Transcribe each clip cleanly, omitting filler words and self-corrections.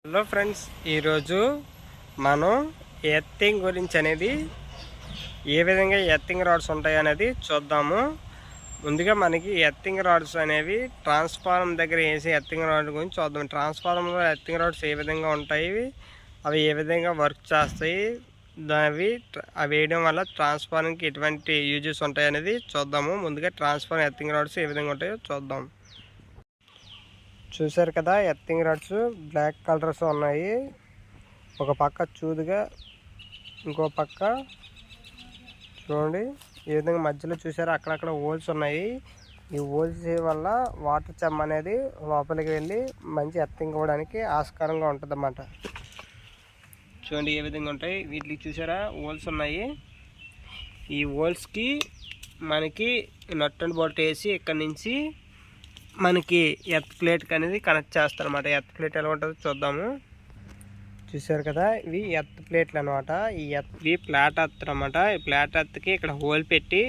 Hello friends, ఈరోజు మనం earthing గురించి అనేది ఏ విధంగా ఎర్తింగ్ రాడ్స్ ఉంటాయి అనేది చూద్దాము. ముందుగా మనకి ఎర్తింగ్ రాడ్స్ అనేవి ట్రాన్స్ఫార్మర్ దగ్గర వేసే ఎర్తింగ్ రాడ్ గురించి చూద్దాం. ట్రాన్స్ఫార్మర్లో ఎర్తింగ్ రాడ్స్ ఏ విధంగా ఉంటాయి, అవి ఏ విధంగా వర్క్ చేస్తాయి, అవి వేయడం వల్ల ట్రాన్స్ఫార్మర్కి ఎటువంటి యూజెస్ ఉంటాయి అనేది చూద్దాము. ముందుగా ట్రాన్స్ఫార్మర్ ఎర్తింగ్ రాడ్స్ ఏ విధంగా ఉంటాయో చూద్దాం. చూసారు కదా, ఎర్తింగ్ రాడ్స్ బ్లాక్ కలర్స్ ఉన్నాయి. ఒక పక్క చూదుగా, ఇంకో పక్క చూడండి ఈ విధంగా మధ్యలో చూసారు అక్కడక్కడ హోల్స్ ఉన్నాయి. ఈ హోల్స్ వల్ల వాటర్ చెమ్మ అనేది లోపలికి వెళ్ళి మంచి ఎర్తింగ్ ఇవ్వడానికి ఆస్కారంగా ఉంటుంది అన్నమాట. చూడండి ఏ విధంగా ఉంటాయి. వీటికి చూసారా హోల్స్ ఉన్నాయి. ఈ హోల్స్కి మనకి నట్ అండ్ బోల్ట్ వేసి ఇక్కడ నుంచి మనకి ఎర్త్ ప్లేట్కి అనేది కనెక్ట్ చేస్తారు అనమాట. ఎర్త్ ప్లేట్ ఎలా ఉంటుందో చూద్దాము. చూసారు కదా, ఇవి ఎర్త్ ప్లేట్లు అనమాట. ఇవి ఫ్లాట్ ఎర్త్ అనమాట. ఈ ఫ్లాట్ ఎర్త్కి ఇక్కడ హోల్ పెట్టి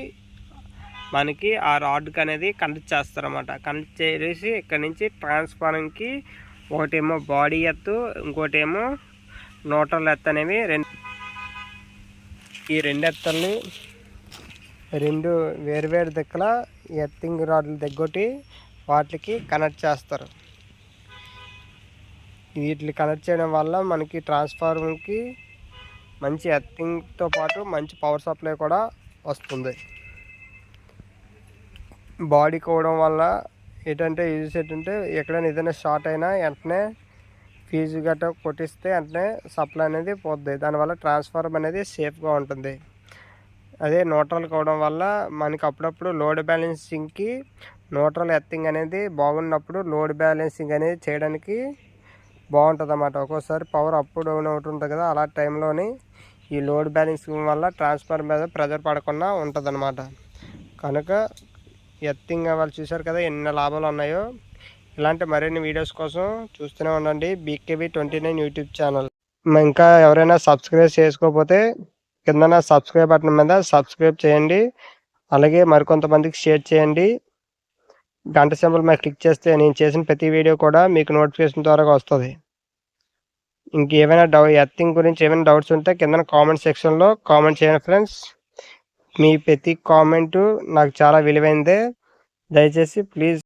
మనకి ఆ రాడ్కి అనేది కనెక్ట్ చేస్తారన్నమాట. కనెక్ట్ చేసి ఇక్కడ నుంచి ట్రాన్స్ఫార్మర్కి ఒకటేమో బాడీ ఎర్త్, ఇంకోటేమో న్యూట్రల్ ఎర్త్ అనేవి ఈ రెండు ఎర్త్ని రెండు వేరువేరు దిక్కుల ఎర్తింగ్ రాడ్ల దగ్గొట్టి వాటికి కనెక్ట్ చేస్తారు. వీటిని కనెక్ట్ చేయడం వల్ల మనకి ట్రాన్స్ఫార్మర్కి మంచి ఎర్తింగ్తో పాటు మంచి పవర్ సప్లై కూడా వస్తుంది. బాడీ కోవడం వల్ల యూజెస్ ఏంటంటే ఎక్కడైనా ఏదైనా షార్ట్ అయినా వెంటనే ఫీజు గట్రా కొట్టిస్తే వెంటనే సప్లై అనేది పోద్ది. దానివల్ల ట్రాన్స్ఫార్మర్ అనేది సేఫ్గా ఉంటుంది. అదే న్యూట్రల్ కావడం వల్ల మనకి అప్పుడప్పుడు లోడ్ బ్యాలెన్సింగ్కి న్యూట్రల్ ఎర్తింగ్ అనేది బాగున్నప్పుడు లోడ్ బ్యాలెన్సింగ్ అనేది చేయడానికి బాగుంటుంది అన్నమాట. ఒక్కోసారి పవర్ అప్ డౌన్ అవుతుంటుంది కదా, అలా టైంలోని ఈ లోడ్ బ్యాలెన్సింగ్ వల్ల ట్రాన్స్ఫార్మర్ మీద ప్రెజర్ పడకుండా ఉంటుంది అన్నమాట. కనుక ఎర్తింగ్ వాళ్ళు చూశారు కదా ఎన్ని లాభాలు ఉన్నాయో. ఇలాంటి మరిన్ని వీడియోస్ కోసం చూస్తూనే ఉండండి BKB29 యూట్యూబ్ ఛానల్. ఇంకా ఎవరైనా సబ్స్క్రైబ్ చేసుకోకపోతే కింద సబ్స్క్రైబ్ బటన్ మీద సబ్స్క్రైబ్ చేయండి. అలాగే మరికొంతమందికి షేర్ చేయండి. గంట సింబల్ మీద క్లిక్ చేస్తే నేను చేసిన ప్రతి వీడియో కూడా మీకు నోటిఫికేషన్ ద్వారా వస్తుంది. ఇంకేమైనా ఎర్తింగ్ గురించి ఏమైనా డౌట్స్ ఉంటే కింద కామెంట్ సెక్షన్లో కామెంట్ చేయండి ఫ్రెండ్స్. మీ ప్రతి కామెంటు నాకు చాలా విలువైనదే. దయచేసి ప్లీజ్